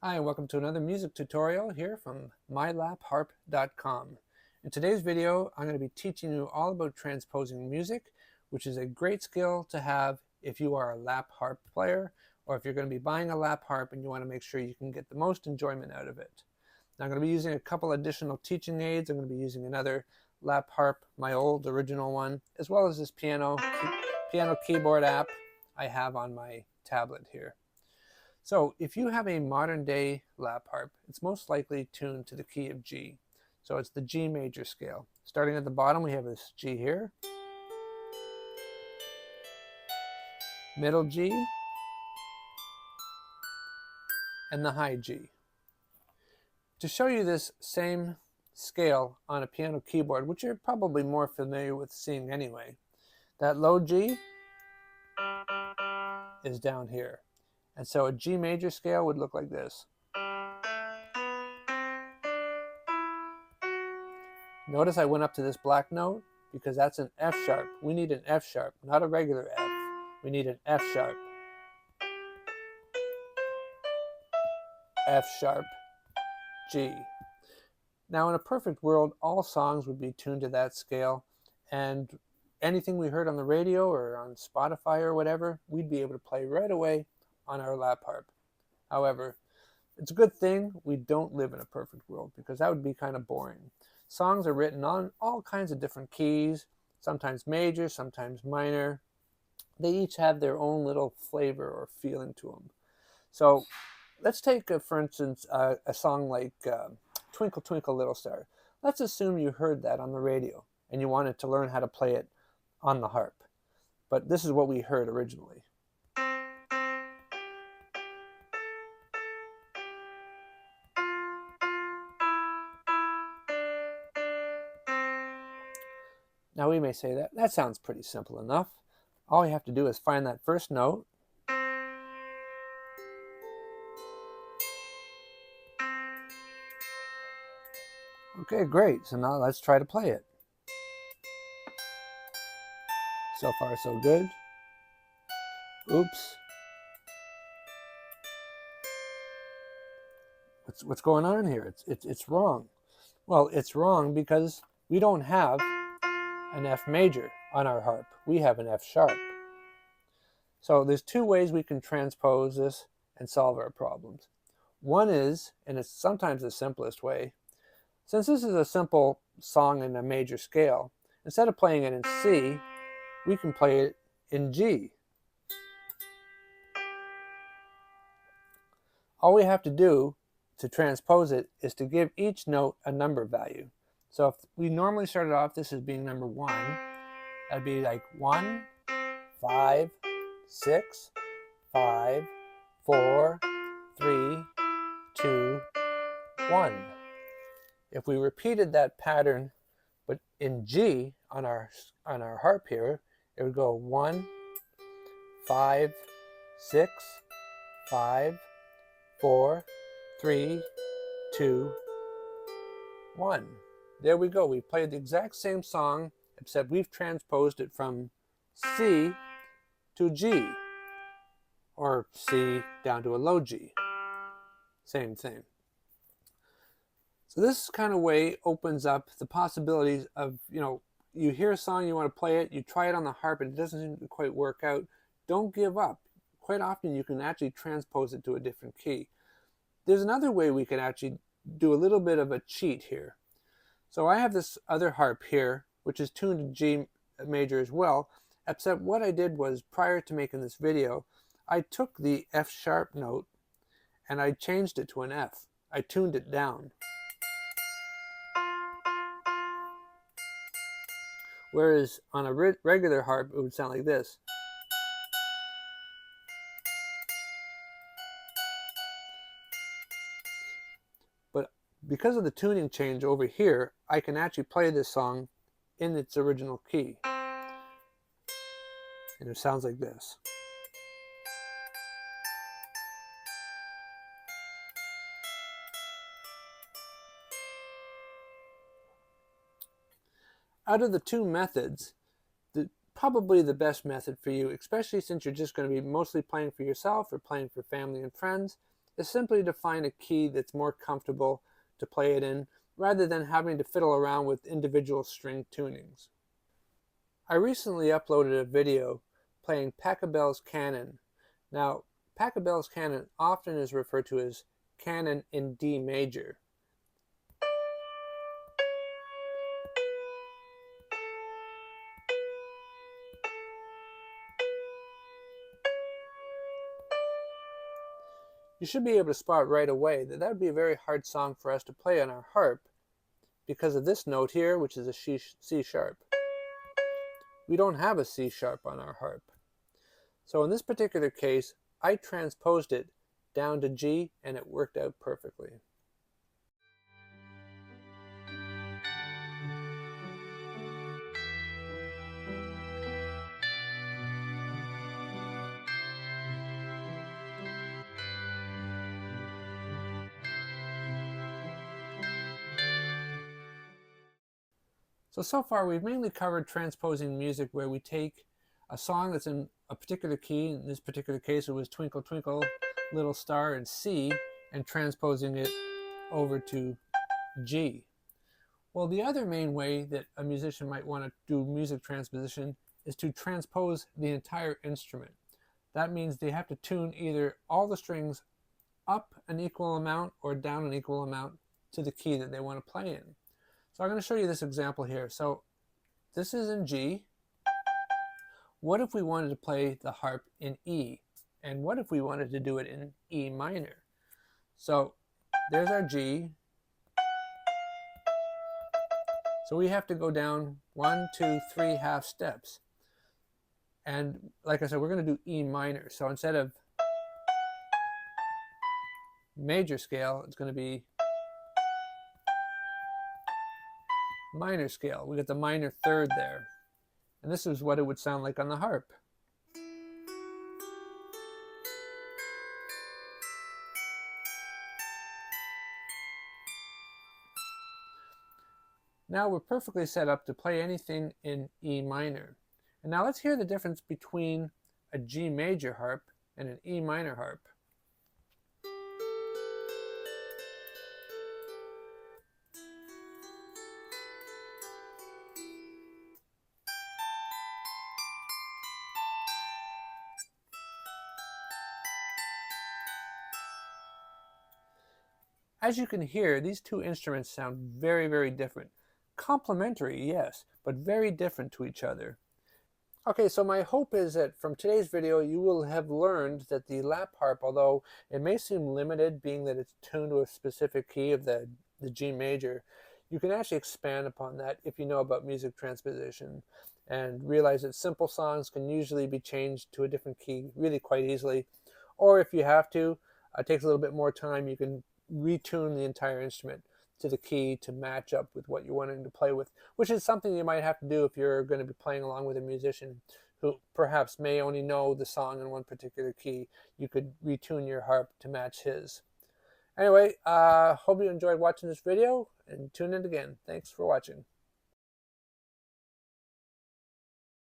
Hi, and welcome to another music tutorial here from mylapharp.com. In today's video, I'm going to be teaching you all about transposing music, which is a great skill to have if you are a lap harp player, or if you're going to be buying a lap harp and you want to make sure you can get the most enjoyment out of it. Now, I'm going to be using a couple additional teaching aids. I'm going to be using another lap harp, my old original one, as well as this piano keyboard app I have on my tablet here. So if you have a modern day lap harp, it's most likely tuned to the key of G. So it's the G major scale. Starting at the bottom, we have this G here, middle G, and the high G. To show you this same scale on a piano keyboard, which you're probably more familiar with seeing anyway, that low G is down here. And so a G major scale would look like this. Notice I went up to this black note because that's an F sharp. We need an F sharp, not a regular F. We need an F sharp. F sharp, G. Now in a perfect world, all songs would be tuned to that scale, and anything we heard on the radio or on Spotify or whatever, we'd be able to play right away on our lap harp. However, it's a good thing we don't live in a perfect world, because that would be kind of boring. Songs are written on all kinds of different keys, sometimes major, sometimes minor. They each have their own little flavor or feeling to them. So let's take, for instance, a song like Twinkle Twinkle Little Star. Let's assume you heard that on the radio and you wanted to learn how to play it on the harp. But this is what we heard originally. Now we may say that sounds pretty simple enough. All you have to do is find that first note, okay, great. So now let's try to play it. So far so good. Oops. What's going on here? It's wrong. Well, it's wrong because we don't have an F major on our harp. We have an F sharp. So there's two ways we can transpose this and solve our problems. One is, and it's sometimes the simplest way, since this is a simple song in a major scale, instead of playing it in C, we can play it in G. All we have to do to transpose it is to give each note a number value. So if we normally started off this as being number 1, that'd be like 1, 5, 6, 5, 4, 3, 2, 1. If we repeated that pattern, but in G on our harp here, it would go 1, 5, 6, 5, 4, 3, 2, 1. There we go. We played the exact same song, except we've transposed it from C to G, or C down to a low G. Same thing. So this kind of way opens up the possibilities of, you hear a song, you want to play it, you try it on the harp, and it doesn't quite work out. Don't give up. Quite often you can actually transpose it to a different key. There's another way we can actually do a little bit of a cheat here. So I have this other harp here, which is tuned to G major as well, except what I did was, prior to making this video, I took the F sharp note and I changed it to an F. I tuned it down. Whereas on a regular harp, it would sound like this. But because of the tuning change over here, I can actually play this song in its original key. And it sounds like this. Out of the two methods, probably the best method for you, especially since you're just going to be mostly playing for yourself or playing for family and friends, is simply to find a key that's more comfortable to play it in, rather than having to fiddle around with individual string tunings. I recently uploaded a video playing Pachelbel's Canon. Now, Pachelbel's Canon often is referred to as Canon in D major. You should be able to spot right away that that would be a very hard song for us to play on our harp because of this note here, which is a C sharp. We don't have a C sharp on our harp. So in this particular case, I transposed it down to G and it worked out perfectly. So far we've mainly covered transposing music where we take a song that's in a particular key, in this particular case it was Twinkle Twinkle Little Star in C, and transposing it over to G. Well, the other main way that a musician might want to do music transposition is to transpose the entire instrument. That means they have to tune either all the strings up an equal amount or down an equal amount to the key that they want to play in. So I'm going to show you this example here. So this is in G. What if we wanted to play the harp in E? And what if we wanted to do it in E minor? So there's our G. So we have to go down 1, 2, 3 half steps. And like I said, we're going to do E minor. So instead of major scale, it's going to be minor scale. We get the minor third there. And this is what it would sound like on the harp. Now we're perfectly set up to play anything in E minor. And now let's hear the difference between a G major harp and an E minor harp. As you can hear, these two instruments sound very, very different. Complementary, yes, but very different to each other. Okay, so my hope is that from today's video you will have learned that the lap harp, although it may seem limited being that it's tuned to a specific key of the G major, you can actually expand upon that if you know about music transposition and realize that simple songs can usually be changed to a different key really quite easily. Or if you have to, it takes a little bit more time, you can retune the entire instrument to the key to match up with what you're wanting to play with, which is something you might have to do if you're going to be playing along with a musician who perhaps may only know the song in one particular key. You could retune your harp to match his. Anyway, hope you enjoyed watching this video and tune in again. Thanks for watching.